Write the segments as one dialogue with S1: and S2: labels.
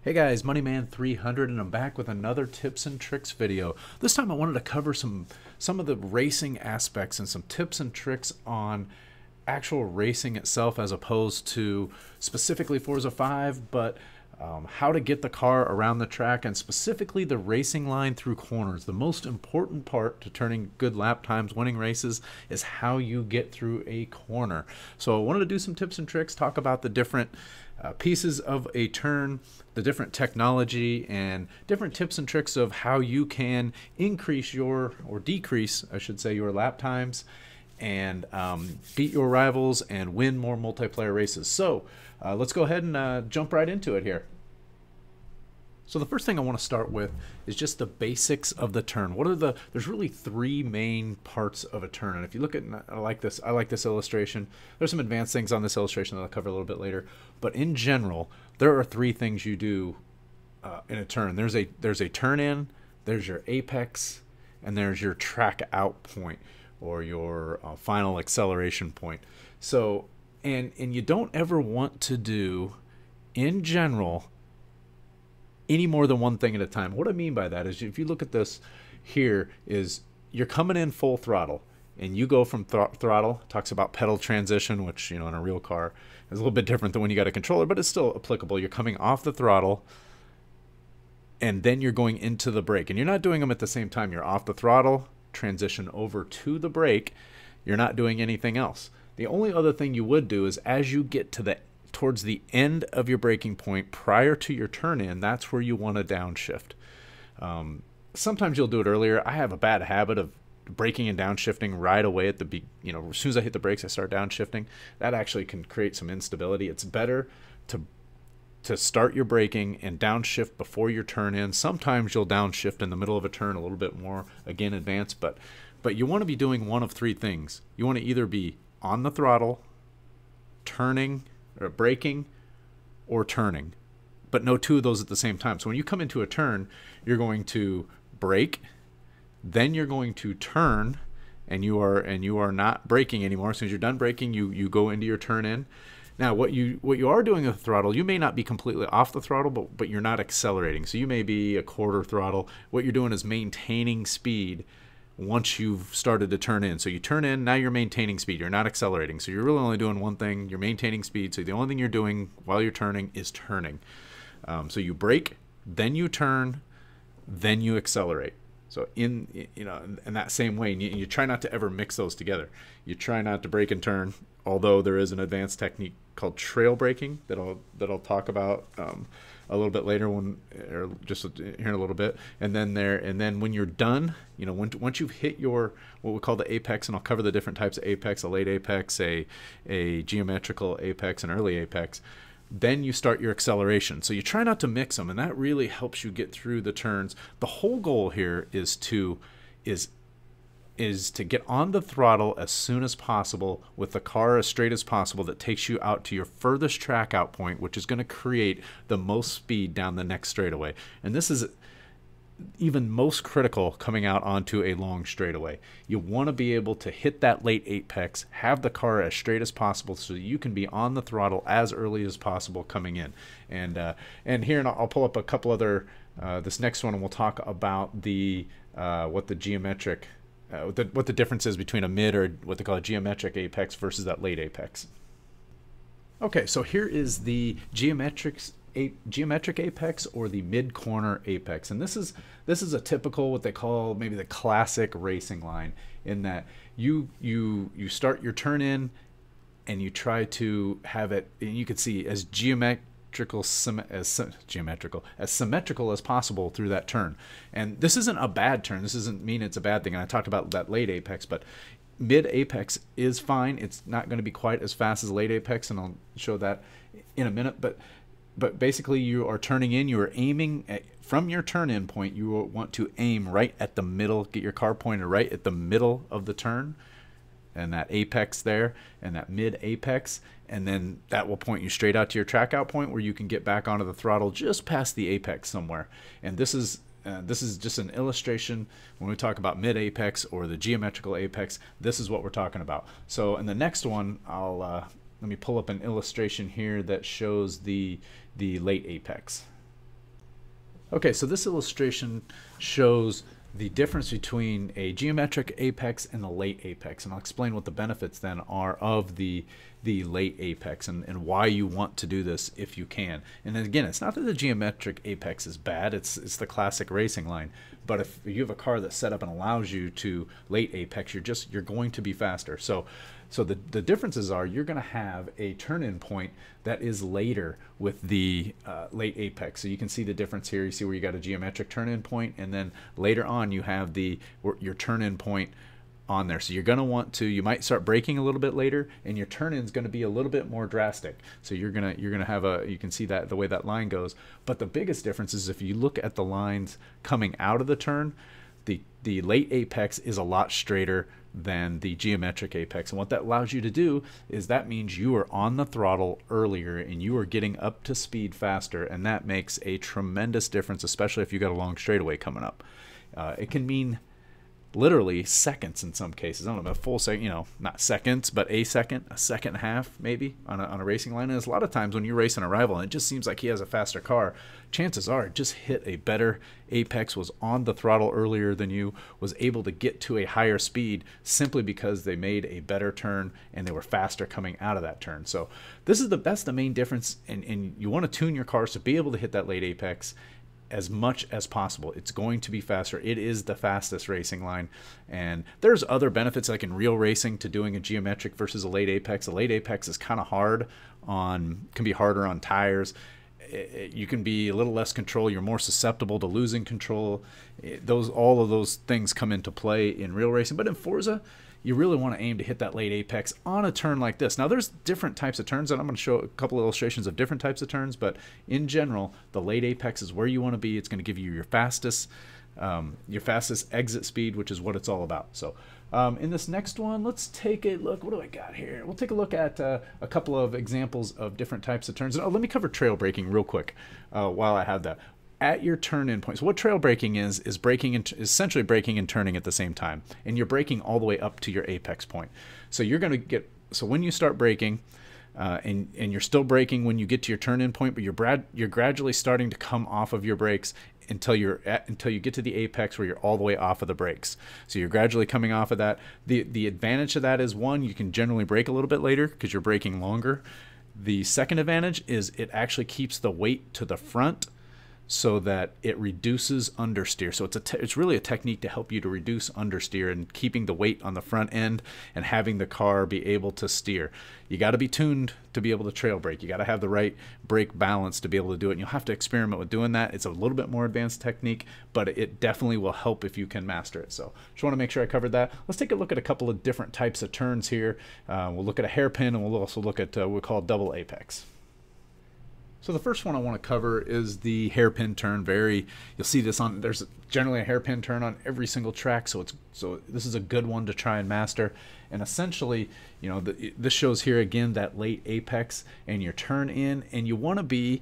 S1: Hey guys, Moneyman300 and I'm back with another tips and tricks video. This time I wanted to cover some of the racing aspects and some tips and tricks on actual racing itself as opposed to specifically Forza 5, but how to get the car around the track and specifically the racing line through corners. The most important part to turning good lap times, winning races, is how you get through a corner. So I wanted to do some tips and tricks, talk about the different pieces of a turn, the different technology, and different tips and tricks of how you can increase your, or decrease, I should say, your lap times and beat your rivals and win more multiplayer races. So let's go ahead and jump right into it here. So the first thing I want to start with is just the basics of the turn. There's really three main parts of a turn. And if you look at, I like this illustration. There's some advanced things on this illustration that I'll cover a little bit later. But in general, there are three things you do in a turn. There's a turn in, there's your apex, and there's your track out point, or your final acceleration point. So, and you don't ever want to do, in general, any more than one thing at a time. What I mean by that is, if you look at this here, is you're coming in full throttle and you go from throttle, talks about pedal transition, which, in a real car is a little bit different than when you got a controller, but it's still applicable. You're coming off the throttle and then you're going into the brake, and you're not doing them at the same time. You're off the throttle, transition over to the brake. You're not doing anything else. The only other thing you would do is, as you get to towards the end of your braking point prior to your turn in, that's where you want to downshift. Sometimes you'll do it earlier. I have a bad habit of braking and downshifting right away at the as soon as I hit the brakes, I start downshifting. That actually can create some instability. It's better to start your braking and downshift before your turn in. Sometimes you'll downshift in the middle of a turn a little bit more, again, advanced, but you want to be doing one of three things. You want to either be on the throttle, turning, or braking, or turning, but no two of those at the same time. So when you come into a turn, you're going to brake, then you're going to turn, and you are not braking anymore. As soon as you're done braking, you go into your turn in. Now, what you are doing with the throttle, you may not be completely off the throttle, but you're not accelerating. So you may be a quarter throttle. What you're doing is maintaining speed once you've started to turn in. So you turn in, now you're maintaining speed. You're not accelerating. So you're really only doing one thing. You're maintaining speed. So the only thing you're doing while you're turning is turning. So you brake, then you turn, then you accelerate. So in that same way, and you try not to ever mix those together. You try not to brake and turn, although there is an advanced technique called trail braking that I'll talk about a little bit later, or just here in a little bit. And then when you're done, once you've hit your what we call the apex, and I'll cover the different types of apex: a late apex, a geometrical apex, an early apex. Then you start your acceleration. So you try not to mix them, and that really helps you get through the turns. The whole goal here is to get on the throttle as soon as possible with the car as straight as possible. That takes you out to your furthest track out point, which is going to create the most speed down the next straightaway. And this is even most critical coming out onto a long straightaway. You want to be able to hit that late apex, have the car as straight as possible so that you can be on the throttle as early as possible coming in. And here, and I'll pull up a couple other, this next one, and we'll talk about what the geometric, what the difference is between a mid, or what they call a geometric apex, versus that late apex. Okay, so here is the geometric apex, or the mid corner apex, and this is a typical, what they call maybe the classic racing line, in that you start your turn in and you try to have it, and you can see, as symmetrical as possible through that turn. And this isn't a bad turn. This doesn't mean it's a bad thing. And I talked about that late apex, but mid apex is fine. It's not going to be quite as fast as late apex, and I'll show that in a minute. But basically, you are turning in, you are aiming from your turn in point. You will want to aim right at the middle, get your car pointed right at the middle of the turn, and that apex there, and that mid apex, and then that will point you straight out to your track out point, where you can get back onto the throttle just past the apex somewhere. And this is just an illustration. When we talk about mid apex or the geometrical apex, this is what we're talking about. So in the next one, let me pull up an illustration here that shows the late apex. Okay, so this illustration shows the difference between a geometric apex and the late apex, and I'll explain what the benefits then are of the late apex and why you want to do this if you can. And then again, it's not that the geometric apex is bad, it's the classic racing line. But if you have a car that's set up and allows you to late apex, you're going to be faster. So the differences are you're going to have a turn-in point that is later with the late apex. So you can see the difference here. You see where you got a geometric turn-in point, and then later on you have your turn-in point on there. So you're going to want to, you might start braking a little bit later, and your turn-in is going to be a little bit more drastic. So you're going to have you can see that the way that line goes. But the biggest difference is if you look at the lines coming out of the turn, the late apex is a lot straighter than the geometric apex. And what that allows you to do is that means you are on the throttle earlier and you are getting up to speed faster, and that makes a tremendous difference, especially if you got a long straightaway coming up. It can mean literally seconds in some cases. I don't know, a full second, not seconds, but a second and a half maybe on a racing line. And there's a lot of times when you race an rival and it just seems like he has a faster car, chances are it just hit a better apex, was on the throttle earlier than you, was able to get to a higher speed simply because they made a better turn and they were faster coming out of that turn. So that's the main difference, and you want to tune your cars to be able to hit that late apex as much as possible. It's going to be faster. It is the fastest racing line, and there's other benefits like in real racing to doing a geometric versus a late apex. A late apex is kind of can be harder on tires. You can be a little less control. You're more susceptible to losing control. All of those things come into play in real racing. But in Forza, you really want to aim to hit that late apex on a turn like this. Now, there's different types of turns, and I'm going to show a couple of illustrations of different types of turns, but in general, the late apex is where you want to be. It's going to give you your fastest exit speed, which is what it's all about. So in this next one, let's take a look. What do I got here? We'll take a look at a couple of examples of different types of turns. Let me cover trail braking real quick while I have that. At your turn-in point. So what trail braking is essentially braking and turning at the same time, and you're braking all the way up to your apex point. So you're going to so when you start braking, and you're still braking when you get to your turn-in point, but you're gradually starting to come off of your brakes until you get to the apex where you're all the way off of the brakes. So you're gradually coming off of that. The advantage of that is, one, you can generally brake a little bit later because you're braking longer. The second advantage is it actually keeps the weight to the front, so that it reduces understeer. So it's really a technique to help you to reduce understeer and keeping the weight on the front end and having the car be able to steer. You got to be tuned to be able to trail brake. You got to have the right brake balance to be able to do it. And you'll have to experiment with doing that. It's a little bit more advanced technique, but it definitely will help if you can master it. So just want to make sure I covered that. Let's take a look at a couple of different types of turns here. We'll look at a hairpin, and we'll also look at what we call double apex. So the first one I want to cover is the hairpin turn. You'll see this there's generally a hairpin turn on every single track, so this is a good one to try and master. And essentially, this shows here again that late apex and your turn in, and you want to be,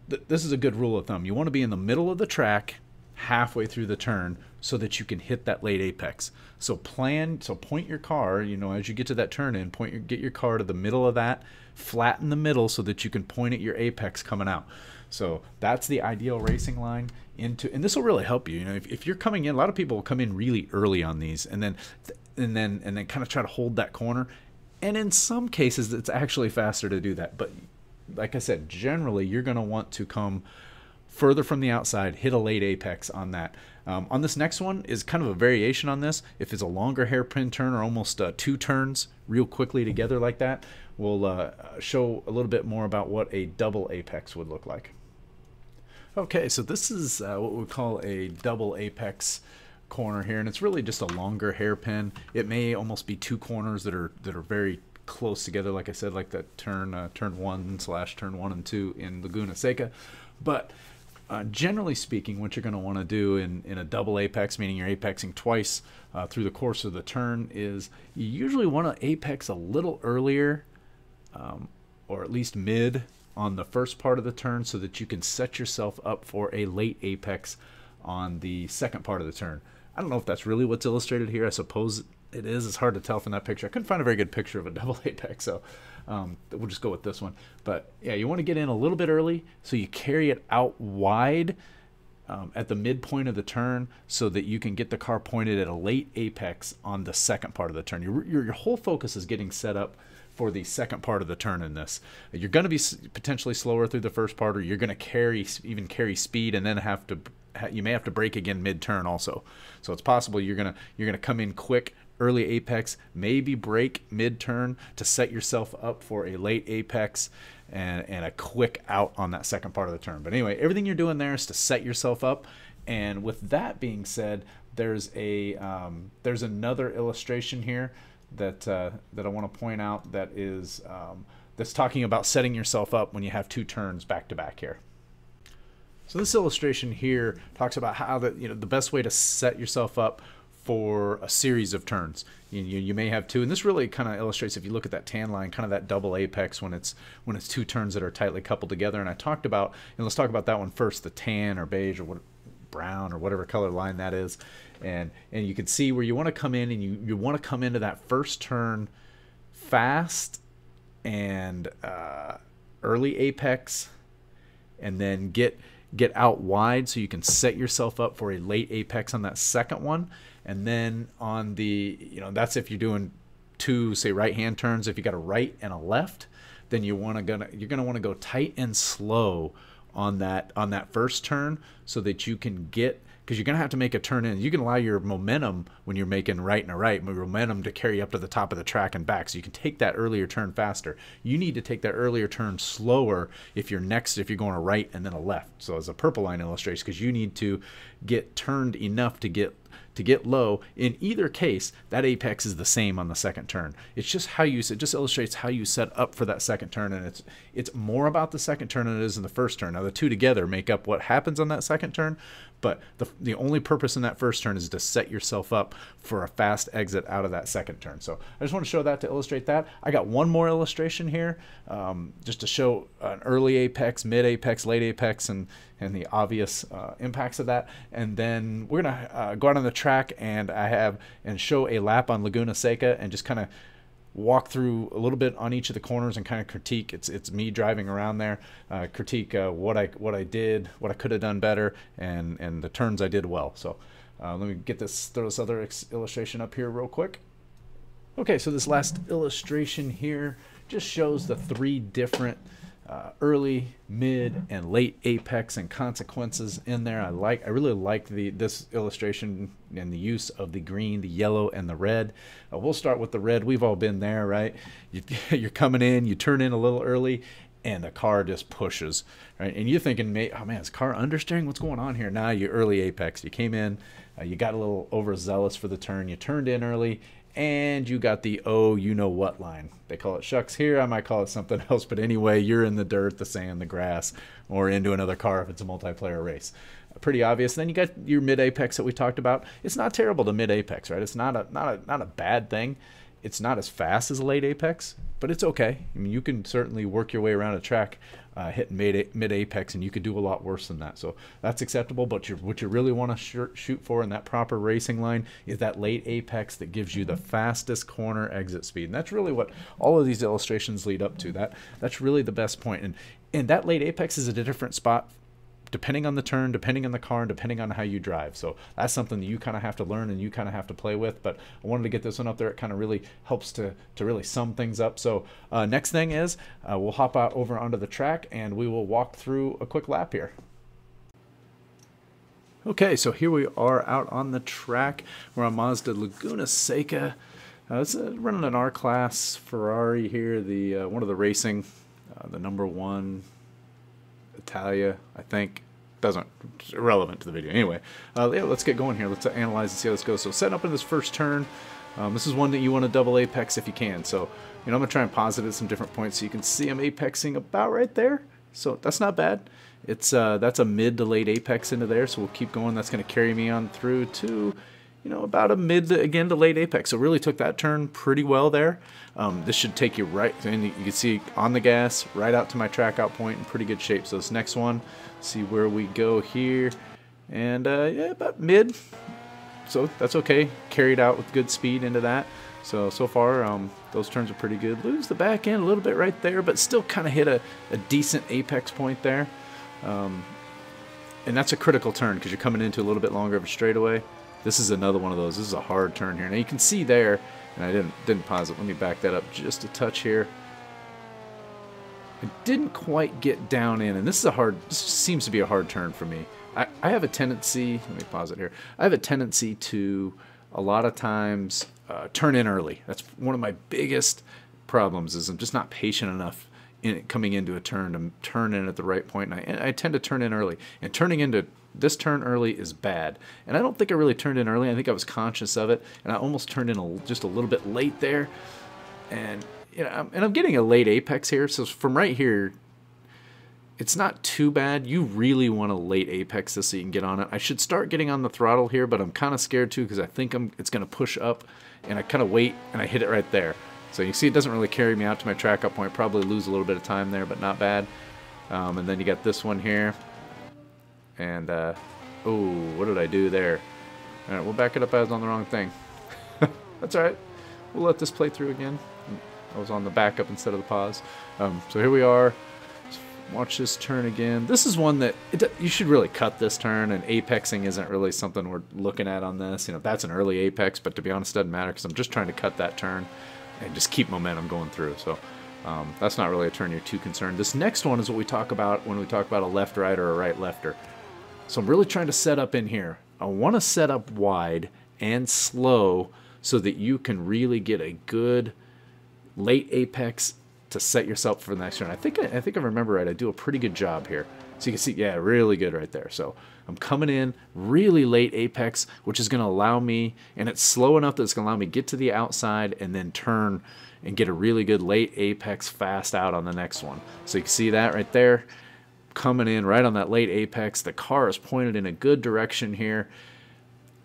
S1: this is a good rule of thumb. You want to be in the middle of the track halfway through the turn so that you can hit that late apex. So point your car, as you get to that turn in, get your car to the middle of that, flatten the middle so that you can point at your apex coming out. So that's the ideal racing line and this will really help you. If you're coming in, a lot of people will come in really early on these and then kind of try to hold that corner. And in some cases, it's actually faster to do that. But like I said, generally you're going to want to come further from the outside, hit a late apex on that. On this next one is kind of a variation on this. If it's a longer hairpin turn or almost 2 turns real quickly together like that, we'll show a little bit more about what a double apex would look like. Okay, so this is what we call a double apex corner here, and it's really just a longer hairpin. It may almost be 2 corners that are very close together, like I said, like that turn 1/turn 1 and 2 in Laguna Seca. But generally speaking, what you're going to want to do in a double apex, meaning you're apexing twice through the course of the turn, is you usually want to apex a little earlier or at least mid on the first part of the turn so that you can set yourself up for a late apex on the second part of the turn. I don't know if that's really what's illustrated here. I suppose it is. It's hard to tell from that picture. I couldn't find a very good picture of a double apex, so we'll just go with this one. But yeah, you want to get in a little bit early so you carry it out wide at the midpoint of the turn so that you can get the car pointed at a late apex on the second part of the turn. Your whole focus is getting set up for the second part of the turn in this. You're going to be potentially slower through the first part, or you're going to even carry speed and then you may have to brake again mid-turn also. So it's possible you're gonna come in quick early apex, maybe brake mid-turn to set yourself up for a late apex and a quick out on that second part of the turn. But anyway, everything you're doing there is to set yourself up. And with that being said, there's another illustration here that I want to point out that is that's talking about setting yourself up when you have two turns back to back here. So this illustration here talks about how the best way to set yourself up for a series of turns. You may have two, and this really kind of illustrates, if you look at that tan line, kind of that double apex when it's two turns that are tightly coupled together. And I talked about, and let's talk about that one first, the tan or beige or what, brown or whatever color line that is. And you can see where you want to come in, and you want to come into that first turn fast and early apex, and then get out wide so you can set yourself up for a late apex on that second one. And then on the, that's if you're doing two, say, right-hand turns. If you got a right and a left, then you're gonna want to go tight and slow on that first turn so that you can get, because you're going to have to make a turn in. You can allow your momentum when you're making right and a right, momentum to carry up to the top of the track and back. So you can take that earlier turn faster. You need to take that earlier turn slower if you're going a right and then a left. So as a purple line illustrates, because you need to get turned enough to get low. In either case, that apex is the same on the second turn. It's just it just illustrates how you set up for that second turn, and it's more about the second turn than it is in the first turn. Now the two together make up what happens on that second turn, but the only purpose in that first turn is to set yourself up for a fast exit out of that second turn. So I just want to show that to illustrate that. I got one more illustration here just to show an early apex, mid apex, late apex, and the obvious impacts of that. And then we're gonna go out on the track and show a lap on Laguna Seca and just kind of walk through a little bit on each of the corners and kind of critique. It's me driving around there, critique what I did, what I could have done better, and the turns I did well. So let me throw this other illustration up here real quick. Okay, so this last illustration here just shows the three different early, mid, and late apex and consequences in there. I really like this illustration and the use of the green, the yellow, and the red. We'll start with the red. We've all been there, right? You're coming in, you turn in a little early, and the car just pushes, right? And you're thinking, oh man, is the car understeering? What's going on here? Now you early apex. You came in, you got a little overzealous for the turn. You turned in early, and you got the you-know-what line. They call it shucks here. I might call it something else. But anyway, you're in the dirt, the sand, the grass, or into another car if it's a multiplayer race. Pretty obvious. Then you got your mid-apex that we talked about. It's not terrible to mid-apex, right? It's not a bad thing. It's not as fast as a late apex, but it's okay. I mean, you can certainly work your way around a track hitting mid-apex, and you could do a lot worse than that. So that's acceptable, but what you really want to shoot for in that proper racing line is that late apex that gives you the fastest corner exit speed. And that's really what all of these illustrations lead up to. That's really the best point. And that late apex is at a different spot depending on the turn, depending on the car, and depending on how you drive. So that's something that you kind of have to learn and you kind of have to play with. But I wanted to get this one up there. It kind of really helps to really sum things up. So next thing is we'll hop out over onto the track and we will walk through a quick lap here. Okay, so here we are out on the track. We're on Mazda Laguna Seca. It's running an R-Class Ferrari here, the one of the racing, the #1 Italia, I think. It's irrelevant to the video. Anyway, yeah, let's get going here. Let's analyze and see how this goes. So setting up in this first turn, this is one that you want to double apex if you can. So, I'm going to try and pause it at some different points so you can see I'm apexing about right there. So that's not bad. It's that's a mid to late apex into there. So we'll keep going. That's going to carry me on through to, about a mid to late apex. So really took that turn pretty well there. This should take you right, and you can see on the gas, right out to my track out point in pretty good shape. So this next one, see where we go here. And yeah, about mid. so that's okay. Carried out with good speed into that. So far, those turns are pretty good. Lose the back end a little bit right there, but still kind of hit a decent apex point there. And that's a critical turn because you're coming into a little bit longer of a straightaway. This is another one of those. This is a hard turn here. Now you can see there, and I didn't pause it. Let me back that up just a touch here. I didn't quite get down in, and this seems to be a hard turn for me. I have a tendency, let me pause it here. I have a tendency to, a lot of times, turn in early. That's one of my biggest problems, is I'm just not patient enough coming into a turn to turn in at the right point. And I tend to turn in early. And turning into this turn early is bad. And I don't think I really turned in early. I think I was conscious of it. And I almost turned in just a little bit late there. And, you know, I'm getting a late apex here. So from right here, it's not too bad. You really want to late apex this so you can get on it. I should start getting on the throttle here, but I'm kind of scared too because I think it's going to push up, and I kind of wait and I hit it right there. So you see it doesn't really carry me out to my track up point. Probably lose a little bit of time there, but not bad. And then you got this one here. And, oh, what did I do there? All right, we'll back it up. I was on the wrong thing. That's all right. We'll let this play through again. I was on the backup instead of the pause. So here we are. Watch this turn again. This is one that you should really cut this turn, and apexing isn't really something we're looking at on this. You know, that's an early apex, but to be honest, it doesn't matter because I'm just trying to cut that turn and just keep momentum going through. So that's not really a turn you're too concerned. This next one is what we talk about when we talk about a left-right or a right-lefter. So I'm really trying to set up in here. I want to set up wide and slow so that you can really get a good late apex to set yourself for the next turn. I think I remember right. I do a pretty good job here. So you can see, yeah, really good right there. So I'm coming in really late apex, which is going to allow me, and it's slow enough that it's going to allow me to get to the outside and then turn and get a really good late apex fast out on the next one. So you can see that right there. Coming in right on that late apex. The car is pointed in a good direction here.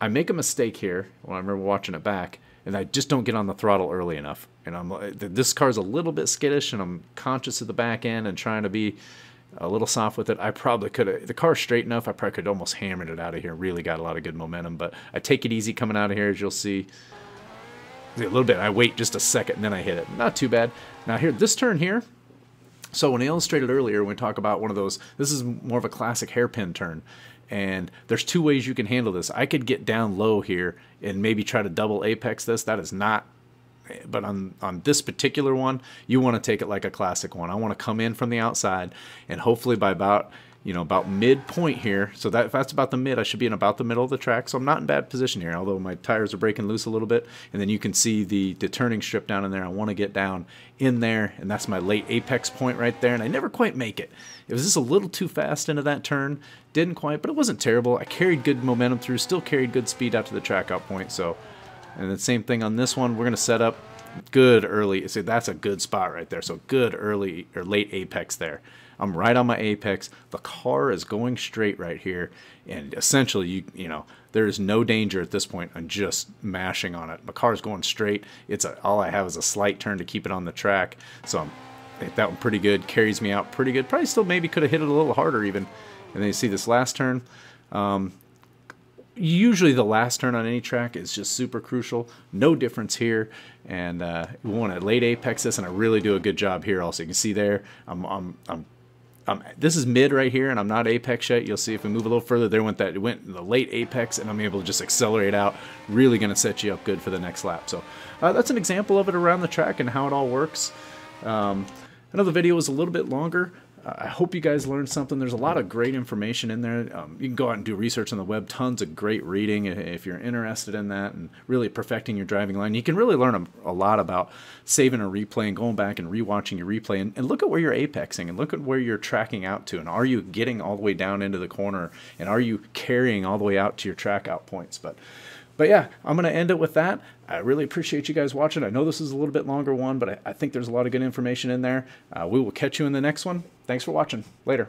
S1: I make a mistake here when I remember watching it back, and I just don't get on the throttle early enough. And this car's a little bit skittish, and I'm conscious of the back end and trying to be a little soft with it. I probably could have, the car's straight enough, I probably could almost hammered it out of here. Really got a lot of good momentum, but I take it easy coming out of here, as you'll see. A little bit, I wait just a second, and then I hit it. Not too bad. Now here, this turn here, so when I illustrated earlier, when we talk about one of those, this is more of a classic hairpin turn. And there's two ways you can handle this. I could get down low here and maybe try to double apex this. That is not, but on this particular one, you want to take it like a classic one. I want to come in from the outside, and hopefully by about midpoint here. So if that's about the mid, I should be in about the middle of the track. So I'm not in bad position here, although my tires are breaking loose a little bit. And then you can see the turning strip down in there. I want to get down in there, and that's my late apex point right there. And I never quite make it. It was just a little too fast into that turn. Didn't quite, but it wasn't terrible. I carried good momentum through, still carried good speed out to the track out point. So, and the same thing on this one. We're going to set up good early. See, that's a good spot right there. So good early or late apex there. I'm right on my apex. The car is going straight right here, and essentially, you know, there is no danger at this point. I'm just mashing on it. My car is going straight. All I have is a slight turn to keep it on the track. So I think that one pretty good. Carries me out pretty good. Probably still maybe could have hit it a little harder even. And then you see this last turn. Usually the last turn on any track is just super crucial. No difference here. And we want to late apex this, and I really do a good job here. Also, you can see there, this is mid right here, and I'm not apex yet. You'll see if we move a little further, there went the late apex, and I'm able to just accelerate out. Really going to set you up good for the next lap. So that's an example of it around the track and how it all works. I know the video was a little bit longer. I hope you guys learned something. There's a lot of great information in there. You can go out and do research on the web. Tons of great reading if you're interested in that and really perfecting your driving line. You can really learn a lot about saving a replay and going back and rewatching your replay and look at where you're apexing and look at where you're tracking out to. And are you getting all the way down into the corner? And are you carrying all the way out to your track out points? But yeah, I'm going to end it with that. I really appreciate you guys watching. I know this is a little bit longer one, but I think there's a lot of good information in there. We will catch you in the next one. Thanks for watching. Later.